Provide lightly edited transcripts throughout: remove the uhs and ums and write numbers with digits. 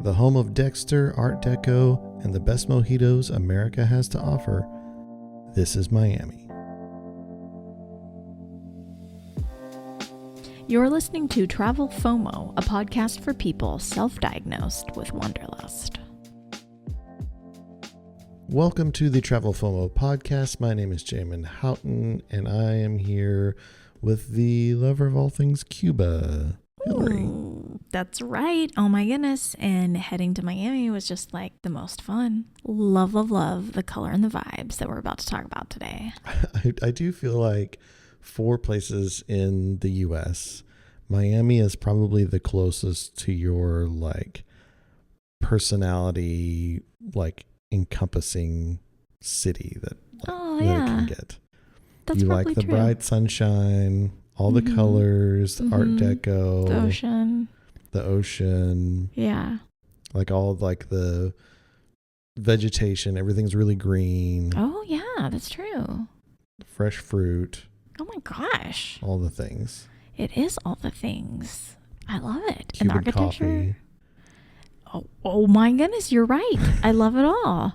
the home of Dexter, Art Deco, and the best mojitos America has to offer. This is Miami. You're listening to Travel FOMO, a podcast for people self-diagnosed with wanderlust. Welcome to the Travel FOMO podcast. My name is Jamin Hilarie, and I am here with the lover of all things Cuba, Hilarie. That's right. Oh my goodness. And heading to Miami was just like the most fun. Love, love, love the color and the vibes that we're about to talk about today. I do feel like for places in the U.S., Miami is probably the closest to your like personality, like encompassing city that it can get. That's you probably like the true. bright sunshine, all the colors, the Art Deco, the ocean. Yeah. Like all like the vegetation, everything's really green. Oh yeah, that's true. Fresh fruit. Oh my gosh. All the things. It is all the things. I love it. Cuban and the architecture. Coffee. Oh my goodness, you're right. I love it all.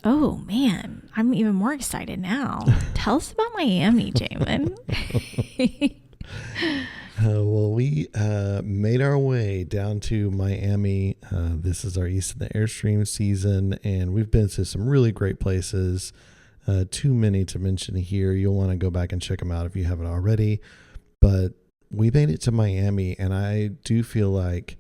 Oh man, I'm even more excited now. Tell us about Miami, Jamin. Well, we made our way down to Miami. This is our East of the Airstream season, and we've been to some really great places. Too many to mention here. You'll want to go back and check them out if you haven't already. But we made it to Miami, and I do feel like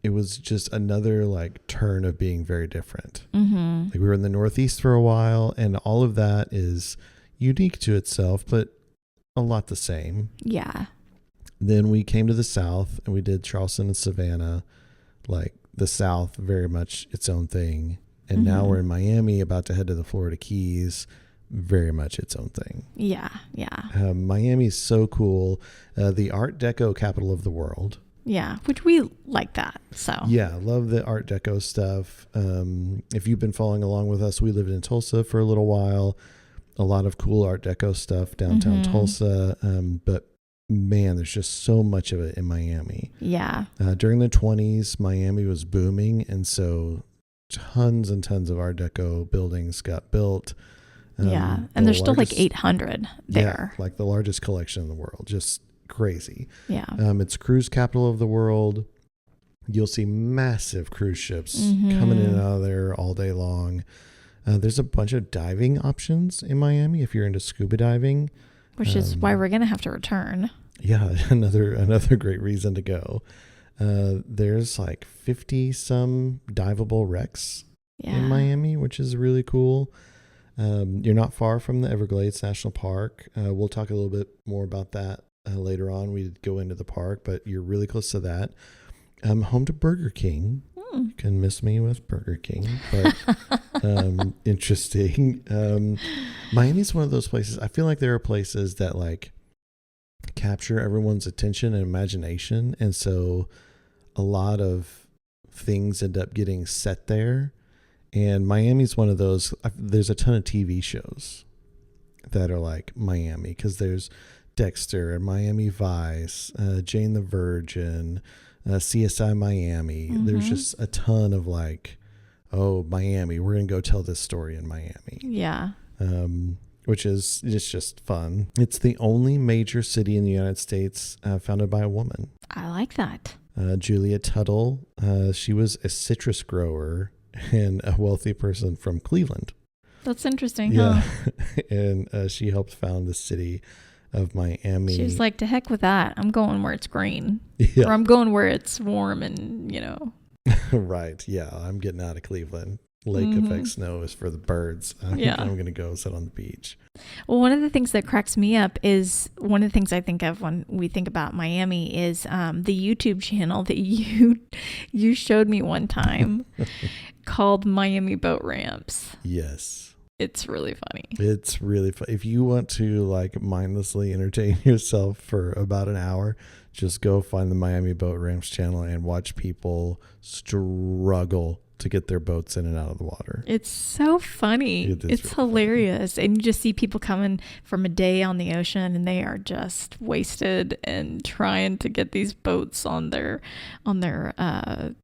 it was just another like turn of being very different. Mm-hmm. Like we were in the Northeast for a while, and all of that is unique to itself, but a lot the same. Yeah. Then we came to the South, and we did Charleston and Savannah, like the South, very much its own thing. And now we're in Miami, about to head to the Florida Keys, very much its own thing. Yeah, yeah. Miami's so cool. The Art Deco capital of the world. Yeah, which we like that. So yeah, love the Art Deco stuff. If you've been following along with us, we lived in Tulsa for a little while. A lot of cool Art Deco stuff downtown Tulsa. But man, there's just so much of it in Miami. Yeah. During the 20s, Miami was booming, and so tons and tons of Art Deco buildings got built. And there's still like 800 there. Yeah, like the largest collection in the world. Just crazy. Yeah. It's cruise capital of the world. You'll see massive cruise ships coming in and out of there all day long. There's a bunch of diving options in Miami if you're into scuba diving, which is why we're gonna have to return. Yeah, another great reason to go. There's like 50 some diveable wrecks in Miami, which is really cool. You're not far from the Everglades National Park. We'll talk a little bit more about that later on. We go into the park, but you're really close to that. Home to Burger King. You can miss me with Burger King, but interesting. Miami's one of those places. I feel like there are places that like capture everyone's attention and imagination, and so a lot of things end up getting set there. And Miami's one of those. There's a ton of TV shows that are like Miami, because there's Dexter and Miami Vice, Jane the Virgin, CSI Miami. There's just a ton of like, oh, Miami, we're going to go tell this story in Miami. Yeah. Which is, it's just fun. It's the only major city in the United States founded by a woman. I like that. Julia Tuttle, she was a citrus grower and a wealthy person from Cleveland. That's interesting, yeah. huh? And she helped found the city of Miami. She was like, to heck with that. I'm going where it's green. Yeah. Or I'm going where it's warm and, Right. Yeah. I'm getting out of Cleveland. Lake effect snow is for the birds. I'm going to go sit on the beach. Well, one of the things that cracks me up is one of the things I think of when we think about Miami is the YouTube channel that you showed me one time called Miami Boat Ramps. Yes. It's really funny. It's really fun. If you want to like mindlessly entertain yourself for about an hour, just go find the Miami Boat Ramps channel and watch people struggle to get their boats in and out of the water. It's so funny. It's really hilarious. Funny. And you just see people coming from a day on the ocean and they are just wasted and trying to get these boats on their up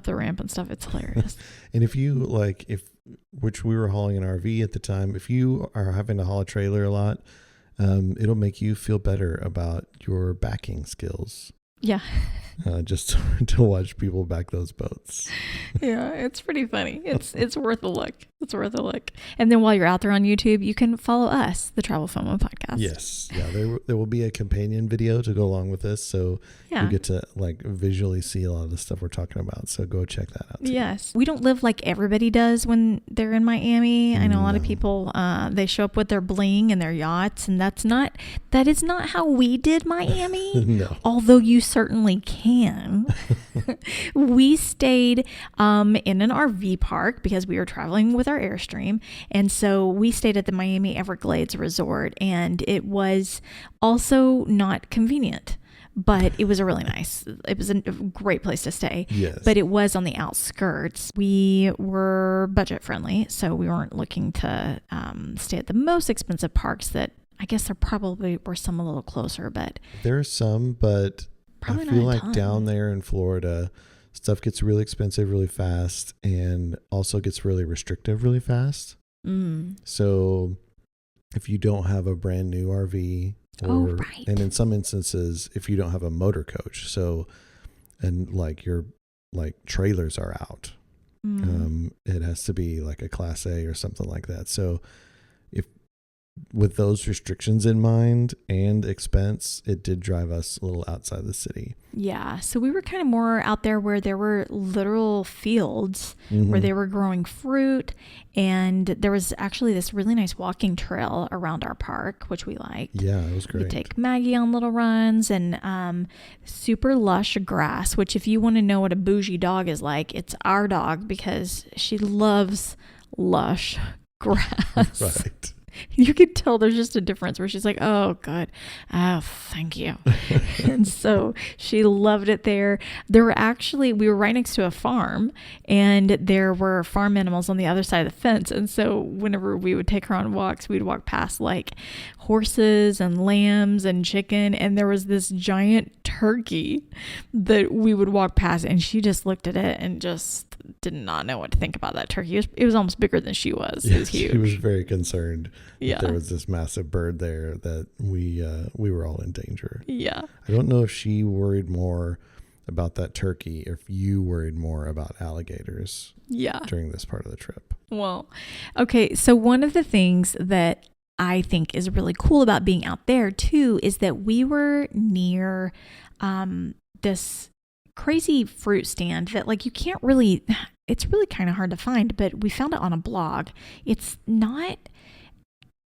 the ramp and stuff. It's hilarious. And if you which we were hauling an RV at the time, if you are having to haul a trailer a lot, it'll make you feel better about your backing skills. Yeah. Just to watch people back those boats. Yeah, it's pretty funny. It's worth a look. It's worth a look. And then while you're out there on YouTube, you can follow us, the Travel FOMO podcast. Yes. Yeah, there will be a companion video to go along with this. So you get to visually see a lot of the stuff we're talking about. So go check that out too. Yes. We don't live like everybody does when they're in Miami. I know a lot of people, they show up with their bling and their yachts, and that is not how we did Miami. No. Although you certainly can. We stayed in an RV park because we were traveling with our Airstream. And so we stayed at the Miami Everglades Resort, and it was also not convenient, but it was really nice. It was a great place to stay. Yes. But it was on the outskirts. We were budget friendly, so we weren't looking to stay at the most expensive parks that I guess there probably were some a little closer, but there are some, but probably I feel like down there in Florida, stuff gets really expensive really fast and also gets really restrictive really fast. So if you don't have a brand new RV, and in some instances, if you don't have a motor coach, and your trailers are out, it has to be like a Class A or something like that. So with those restrictions in mind and expense, it did drive us a little outside the city. Yeah. So we were kind of more out there where there were literal fields where they were growing fruit. And there was actually this really nice walking trail around our park, which we liked. Yeah, it was great. We take Maggie on little runs and super lush grass, which if you want to know what a bougie dog is like, it's our dog because she loves lush grass. Right. You could tell there's just a difference where she's like, oh, good. Oh, thank you. And so she loved it there. We were right next to a farm, and there were farm animals on the other side of the fence. And so whenever we would take her on walks, we'd walk past like horses and lambs and chicken. And there was this giant turkey that we would walk past, and she just looked at it and just did not know what to think about that turkey. It was almost bigger than she was. It was huge. She was very concerned that there was this massive bird there that we were all in danger. Yeah. I don't know if she worried more about that turkey or if you worried more about alligators during this part of the trip. Well, okay. So one of the things that I think is really cool about being out there too is that we were near this crazy fruit stand that it's really kind of hard to find, but we found it on a blog. It's not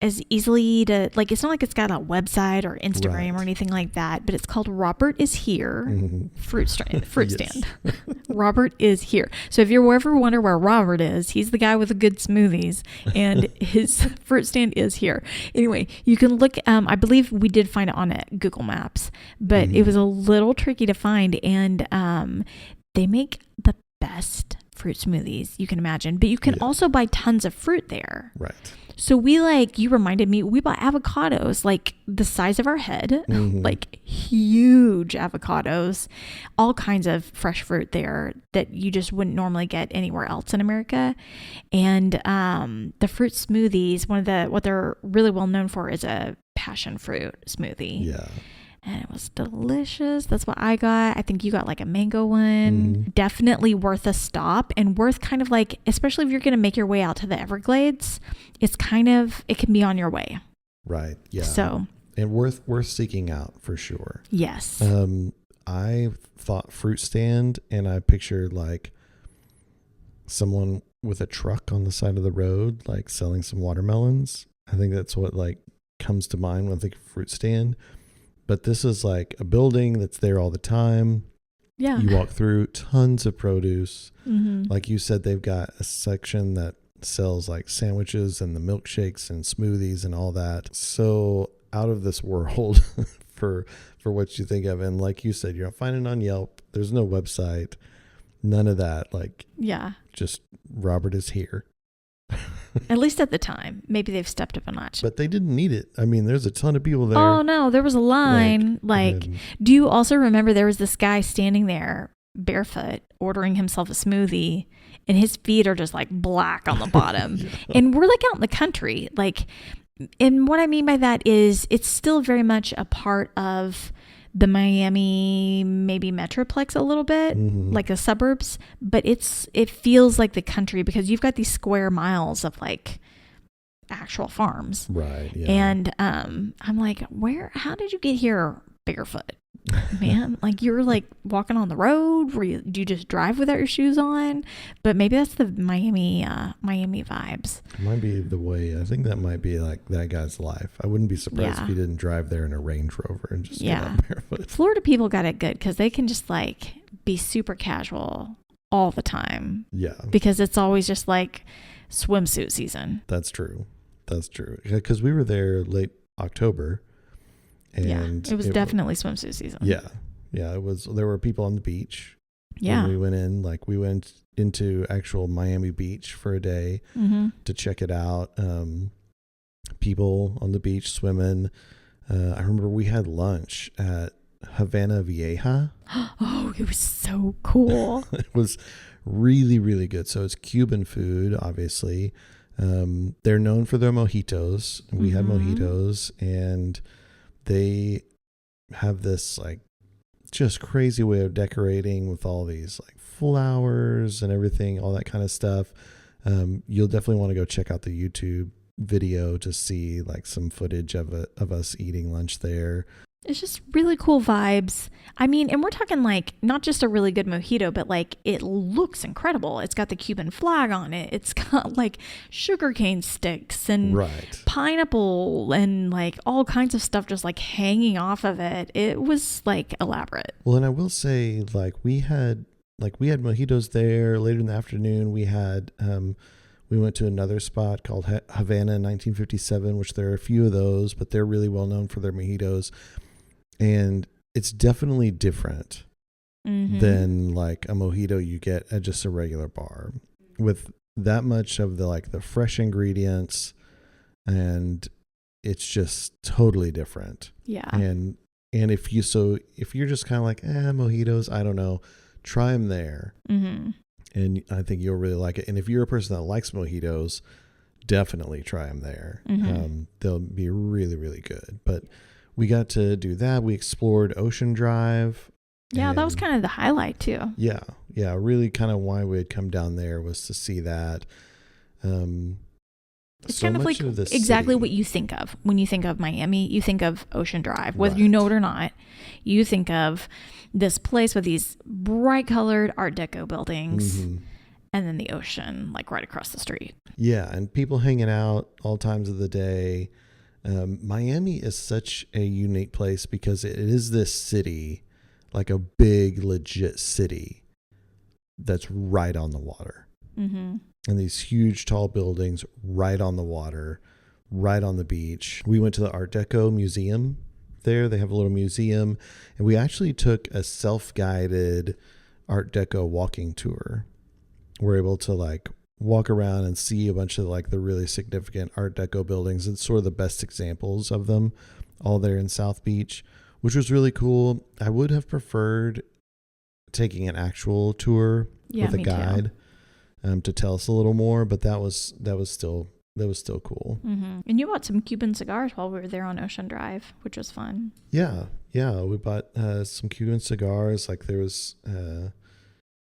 as easily to it's not like it's got a website or Instagram or anything like that, but it's called Robert is Here fruit stand. Robert is Here. So if you ever wonder where Robert is, he's the guy with the good smoothies, and his fruit stand is here. Anyway, you can look, I believe we did find it on Google Maps, but it was a little tricky to find, and they make the best fruit smoothies you can imagine, but you can also buy tons of fruit there. Right. So you reminded me, we bought avocados like the size of our head, like huge avocados, all kinds of fresh fruit there that you just wouldn't normally get anywhere else in America. And the fruit smoothies, what they're really well known for is a passion fruit smoothie. Yeah. And it was delicious. That's what I got. I think you got like a mango one. Definitely worth a stop, and worth kind of especially if you're going to make your way out to the Everglades, it can be on your way. Right. Yeah. So. And worth seeking out for sure. Yes. I thought fruit stand, and I pictured someone with a truck on the side of the road, selling some watermelons. I think that's what comes to mind when I think of fruit stand. But this is a building that's there all the time. Yeah. You walk through, tons of produce. Like you said, they've got a section that sells sandwiches and the milkshakes and smoothies and all that. So out of this world for what you think of. And like you said, you're not finding it on Yelp. There's no website. none of that. Like, yeah, just Robert is here. At least at the time. Maybe they've stepped up a notch. But they didn't need it. I mean, there's a ton of people there. Oh, no. There was a line. Do you also remember there was this guy standing there barefoot ordering himself a smoothie and his feet are just like black on the bottom? Yeah. And we're like out in the country. Like, and what I mean by that is it's still very much a part of the Miami, maybe metroplex a little bit, like the suburbs, but it feels like the country because you've got these square miles of like actual farms. Right. Yeah. And I'm like, how did you get here barefoot? Man, like you're like walking on the road. Do you just drive without your shoes on? But maybe that's the Miami vibes. It might be the way. I think that might be like that guy's life. I wouldn't be surprised if he didn't drive there in a Range Rover and just get out barefoot. Florida people got it good because they can just like be super casual all the time. Yeah, because it's always just like swimsuit season. That's true. Because we were there late October. And it was definitely swimsuit season. Yeah. It was. There were people on the beach. Yeah. When we went in, like we went into actual Miami Beach for a day to check it out. People on the beach swimming. I remember we had lunch at Havana Vieja. Oh, it was so cool. It was really, really good. So it's Cuban food, obviously. They're known for their mojitos. We had mojitos, and they have this like just crazy way of decorating with all these like flowers and everything, all that kind of stuff. You'll definitely want to go check out the YouTube video to see like some footage of us eating lunch there. It's just really cool vibes. I mean, and we're talking like not just a really good mojito, but like it looks incredible. It's got the Cuban flag on it. It's got like sugarcane sticks and pineapple and like all kinds of stuff just like hanging off of it. It was like elaborate. Well, and I will say like we had mojitos there. Later in the afternoon, we went to another spot called Havana 1957, which there are a few of those, but they're really well known for their mojitos. And it's definitely different than like a mojito you get at just a regular bar with that much of the fresh ingredients, and it's just totally different. Yeah. And if you're just kind of like, mojitos, I don't know, try them there. And I think you'll really like it. And if you're a person that likes mojitos, definitely try them there. They'll be really, really good. But we got to do that. We explored Ocean Drive. Yeah, that was kind of the highlight too. Yeah. Really kind of why we had come down there was to see that. It's kind of like exactly what you think of. When you think of Miami, you think of Ocean Drive. Whether you know it or not, you think of this place with these bright colored Art Deco buildings and then the ocean like right across the street. Yeah, and people hanging out all times of the day. Miami is such a unique place because it is this city, like a big, legit city that's right on the water. And these huge, tall buildings right on the water, right on the beach. We went to the Art Deco Museum there. They have a little museum. And we actually took a self-guided Art Deco walking tour. We're able to like walk around and see a bunch of like the really significant Art Deco buildings. It's sort of the best examples of them all there in South Beach, which was really cool. I would have preferred taking an actual tour with a guide to tell us a little more, but that was still cool. And you bought some Cuban cigars while we were there on Ocean Drive, which was fun. Yeah, we bought some Cuban cigars. Like there was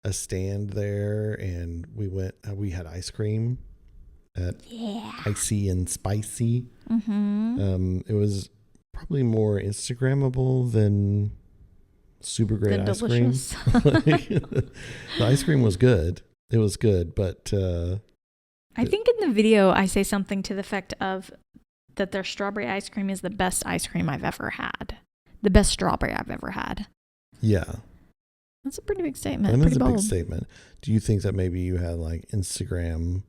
a stand there, and we had ice cream at Icy and Spicy. It was probably more Instagrammable than super great ice cream. The ice cream was good. It was good, but I think in the video I say something to the effect of that their strawberry ice cream is the best ice cream I've ever had. The best strawberry I've ever had. Yeah. That's a pretty big statement. That is a big statement. Do you think that maybe you had like Instagram,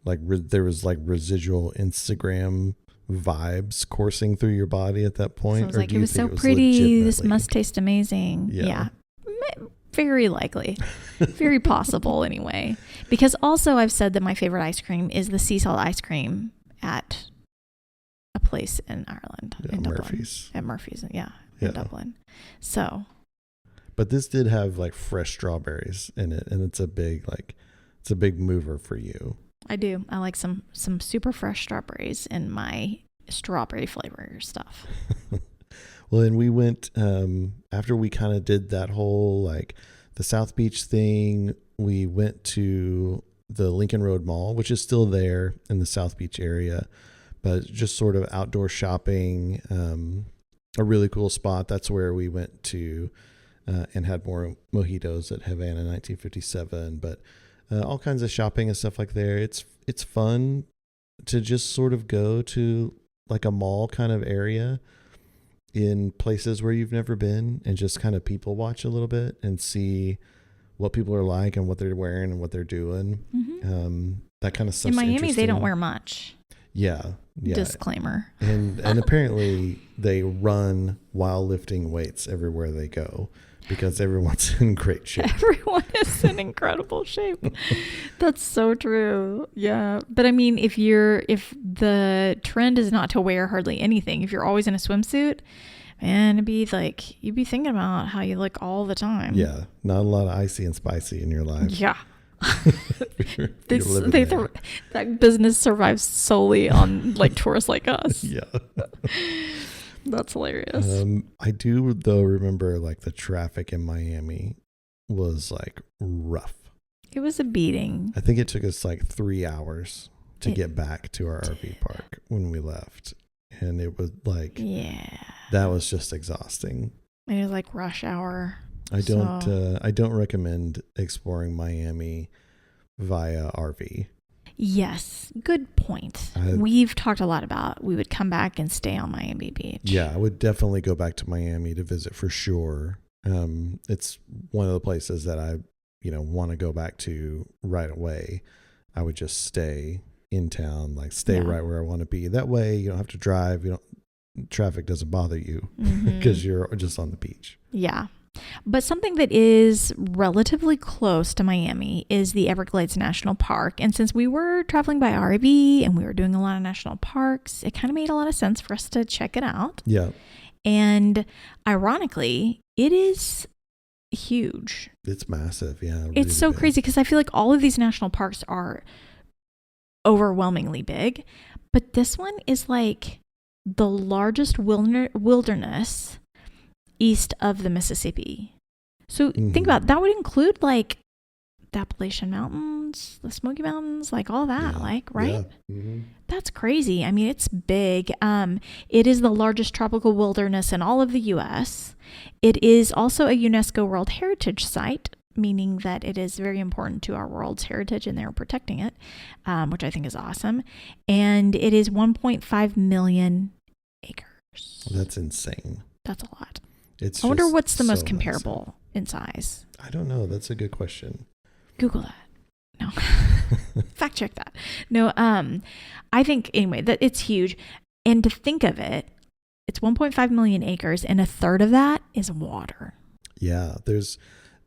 like there was like residual Instagram vibes coursing through your body at that point? So I was like, it was so pretty. This must taste amazing. Yeah. very likely, very possible anyway. Because also I've said that my favorite ice cream is the sea salt ice cream at a place in Ireland, in Dublin. Murphy's. At Murphy's, in Dublin. So. But this did have like fresh strawberries in it, and it's a big mover for you. I do. I like some super fresh strawberries in my strawberry flavor stuff. Well, then we went, after we kind of did that whole, like, the South Beach thing, we went to the Lincoln Road Mall, which is still there in the South Beach area, but just sort of outdoor shopping, a really cool spot. That's where we went to and had more mojitos at Havana 1957, but all kinds of shopping and stuff like there. It's fun to just sort of go to like a mall kind of area in places where you've never been and just kind of people watch a little bit and see what people are like and what they're wearing and what they're doing. Mm-hmm. That kind of stuff. In Miami, they don't wear much. Yeah. Disclaimer. And apparently they run while lifting weights everywhere they go because everyone's in great shape. Everyone is in incredible shape. That's so true. Yeah. But I mean, if the trend is not to wear hardly anything, if you're always in a swimsuit, man, it'd be like, you'd be thinking about how you look all the time. Yeah. Not a lot of icy and spicy in your life. Yeah. That business survives solely on like tourists like us. Yeah. That's hilarious. I do though remember like the traffic in Miami was like rough. It was a beating. I think it took us like 3 hours to get back to our RV park when we left. And it was like, that was just exhausting. It was like rush hour. I don't recommend exploring Miami via RV. Yes, good point. We've talked a lot about we would come back and stay on Miami Beach. Yeah, I would definitely go back to Miami to visit for sure. It's one of the places that I, want to go back to right away. I would just stay in town, like stay right where I want to be. That way you don't have to drive. Traffic doesn't bother you because you're just on the beach. Yeah. But something that is relatively close to Miami is the Everglades National Park. And since we were traveling by RV and we were doing a lot of national parks, it kind of made a lot of sense for us to check it out. Yeah. And ironically, it is huge. It's massive. Yeah. Really it's so big. Crazy because I feel like all of these national parks are overwhelmingly big. But this one is like the largest wilderness east of the Mississippi. So think about that. Would include like the Appalachian Mountains, the Smoky Mountains, like all that, right? Yeah. Mm-hmm. That's crazy. I mean, it's big. It is the largest tropical wilderness in all of the U.S. It is also a UNESCO World Heritage Site, meaning that it is very important to our world's heritage and they're protecting it, which I think is awesome. And it is 1.5 million acres. That's insane. That's a lot. I wonder what's the most comparable in size. I don't know. That's a good question. Google that. No. Fact check that. No, I think anyway that it's huge. And to think of it, it's 1.5 million acres and a third of that is water. Yeah, there's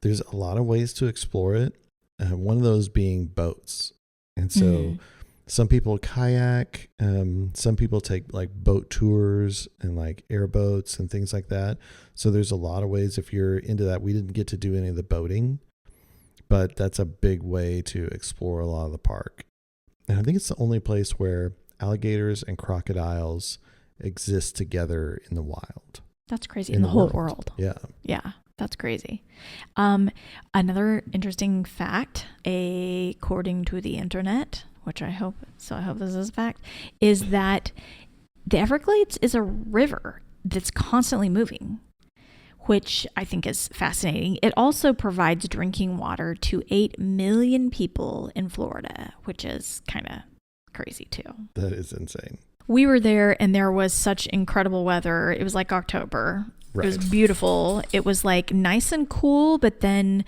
a lot of ways to explore it. One of those being boats. And so some people kayak, some people take like boat tours and like airboats and things like that. So there's a lot of ways if you're into that. We didn't get to do any of the boating, but that's a big way to explore a lot of the park. And I think it's the only place where alligators and crocodiles exist together in the wild. That's crazy. In the whole world. Yeah. Yeah. That's crazy. Another interesting fact, according to the internet, which I hope this is a fact, is that the Everglades is a river that's constantly moving, which I think is fascinating. It also provides drinking water to 8 million people in Florida, which is kind of crazy too. That is insane. We were there and there was such incredible weather. It was like October. Right. It was beautiful. It was like nice and cool, but then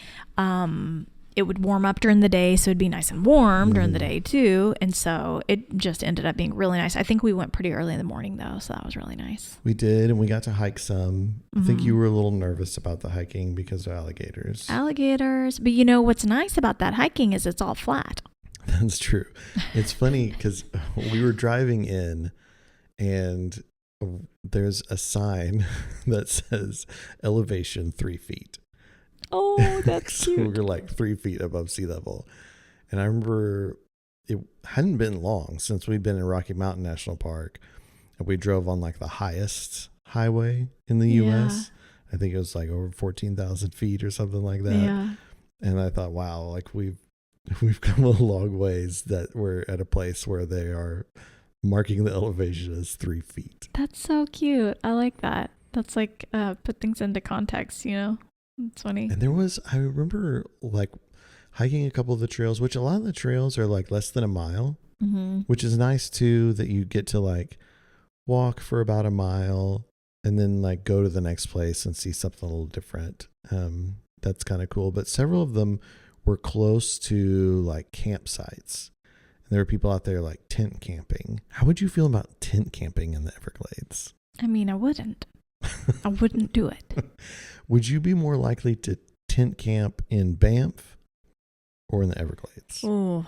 it would warm up during the day, so it'd be nice and warm during the day too. And so it just ended up being really nice. I think we went pretty early in the morning though, so that was really nice. We did, and we got to hike some. I think you were a little nervous about the hiking because of alligators. But you know what's nice about that hiking is it's all flat. That's true. It's funny because we were driving in, and there's a sign that says elevation 3 feet. Oh, that's cute. So we were like 3 feet above sea level. And I remember it hadn't been long since we'd been in Rocky Mountain National Park, and we drove on like the highest highway in the U.S. I think it was like over 14,000 feet or something like that. Yeah. And I thought, wow, like we've come a long ways that we're at a place where they are marking the elevation as 3 feet. That's so cute. I like that. That's like put things into context, you know? It's funny. And I remember like hiking a couple of the trails, which a lot of the trails are like less than a mile, which is nice too, that you get to like walk for about a mile and then like go to the next place and see something a little different. That's kind of cool. But several of them were close to like campsites. And there were people out there like tent camping. How would you feel about tent camping in the Everglades? I mean, I wouldn't. I wouldn't do it. Would you be more likely to tent camp in Banff or in the Everglades? Oh,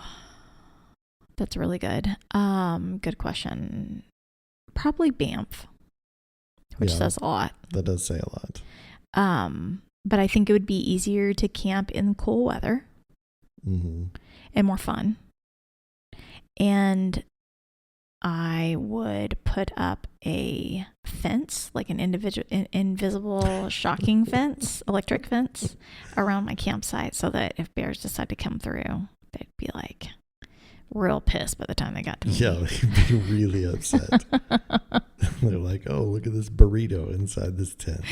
that's really good. Good question. Probably Banff, which says a lot. That does say a lot. But I think it would be easier to camp in cool weather and more fun. And I would put up a fence, like an invisible shocking fence, electric fence around my campsite, so that if bears decide to come through, they'd be like real pissed by the time they got to me. Yeah, they'd be really upset. They're like, oh, look at this burrito inside this tent.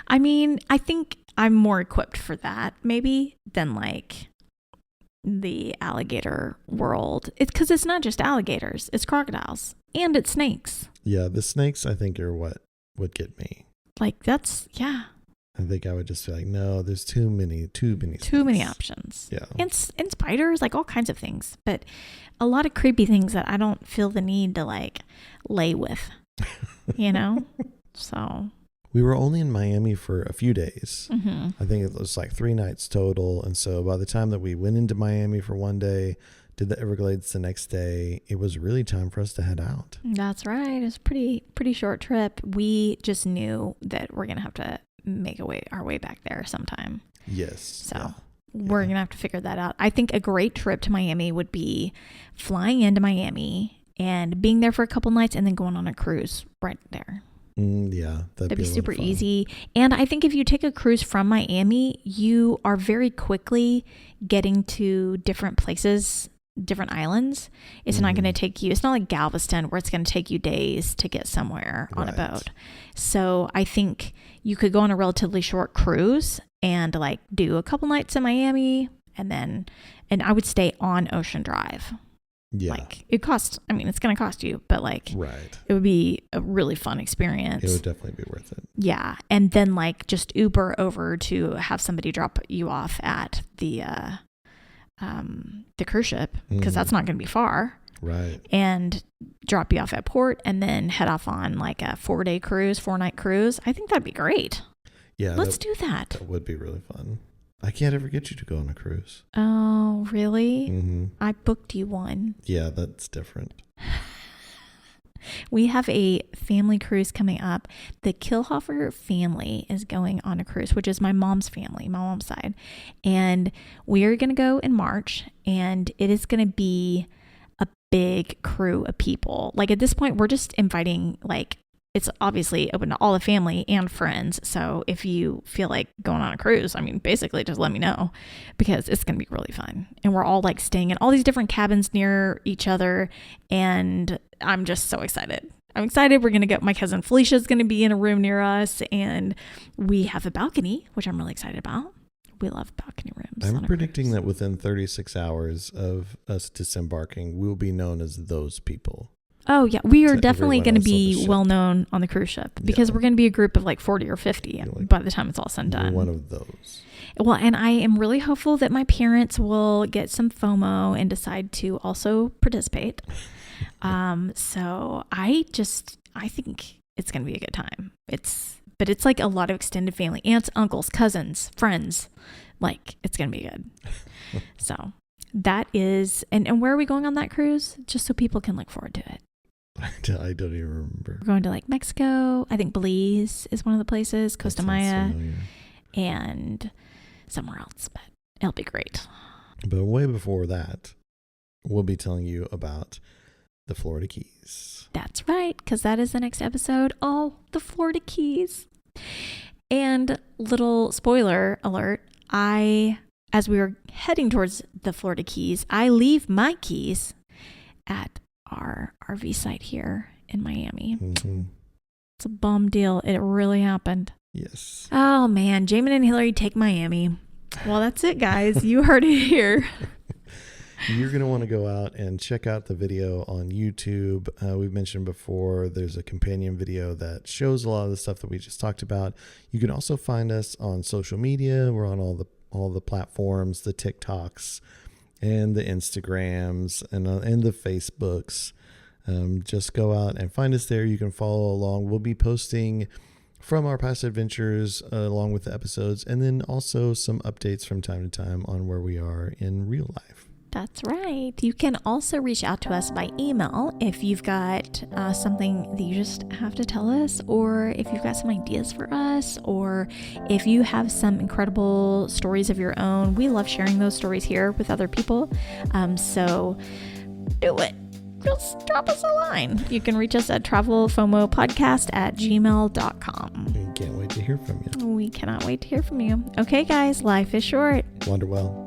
I mean, I think I'm more equipped for that maybe than like the alligator world. It's because it's not just alligators, it's crocodiles and it's snakes. Yeah, the snakes I think are what would get me. Like that's I think I would just be like, no, there's too many options. Yeah. And spiders, like all kinds of things, but a lot of creepy things that I don't feel the need to like lay with, you know? So we were only in Miami for a few days. I think it was like 3 nights total. And so by the time that we went into Miami for one day, did the Everglades the next day, it was really time for us to head out. That's right. It was pretty short trip. We just knew that we're going to have to make our way back there sometime. Yes. So we're going to have to figure that out. I think a great trip to Miami would be flying into Miami and being there for a couple nights and then going on a cruise right there. That'd be super easy. And I think if you take a cruise from Miami, you are very quickly getting to different places, different islands. It's not going to take you, it's not like Galveston where it's going to take you days to get somewhere on a boat. So I think you could go on a relatively short cruise and like do a couple nights in Miami and I would stay on Ocean Drive. Yeah. Like it's going to cost you, but like, it would be a really fun experience. It would definitely be worth it. Yeah. And then like just Uber over to have somebody drop you off at the cruise ship, because that's not going to be far. Right. And drop you off at port and then head off on like a 4-night cruise. I think that'd be great. Yeah. Let's do that. That would be really fun. I can't ever get you to go on a cruise. Oh, really? I booked you one. Yeah, that's different. We have a family cruise coming up. The Kilhofer family is going on a cruise, which is my mom's family, my mom's side. And we are going to go in March, and it is going to be a big crew of people. Like at this point, we're just inviting like it's obviously open to all the family and friends. So if you feel like going on a cruise, I mean, basically just let me know, because it's going to be really fun. And we're all like staying in all these different cabins near each other. And I'm just so excited. I'm excited. We're going to get, my cousin Felicia's going to be in a room near us, and we have a balcony, which I'm really excited about. We love balcony rooms. I'm predicting that within 36 hours of us disembarking, we'll be known as those people. Oh, yeah. We are definitely going to be well known on the cruise ship, because we're going to be a group of like 40 or 50 by the time it's all said and done. One of those. Well, and I am really hopeful that my parents will get some FOMO and decide to also participate. So I think it's going to be a good time. But it's like a lot of extended family, aunts, uncles, cousins, friends. Like, it's going to be good. So that is, and where are we going on that cruise? Just so people can look forward to it. I don't even remember. We're going to like Mexico. I think Belize is one of the places, Costa Maya, and somewhere else, but it'll be great. But way before that, we'll be telling you about the Florida Keys. That's right, because that is the next episode. Oh, the Florida Keys. And little spoiler alert, as we were heading towards the Florida Keys, I leave my keys at our RV site here in Miami. Mm-hmm. It's a bum deal. It really happened. Yes. Oh, man. Jamin and Hilarie take Miami. Well, that's it, guys. You heard it here. You're going to want to go out and check out the video on YouTube. We've mentioned before, there's a companion video that shows a lot of the stuff that we just talked about. You can also find us on social media. We're on all the platforms, the TikToks and the Instagrams and the Facebooks. Just go out and find us there. You can follow along. We'll be posting from our past adventures along with the episodes, and then also some updates from time to time on where we are in real life. That's right. You can also reach out to us by email if you've got something that you just have to tell us, or if you've got some ideas for us, or if you have some incredible stories of your own. We love sharing those stories here with other people. So do it. Just drop us a line. You can reach us at travelfomopodcast@gmail.com. We can't wait to hear from you. We cannot wait to hear from you. Okay, guys, life is short. Wander well.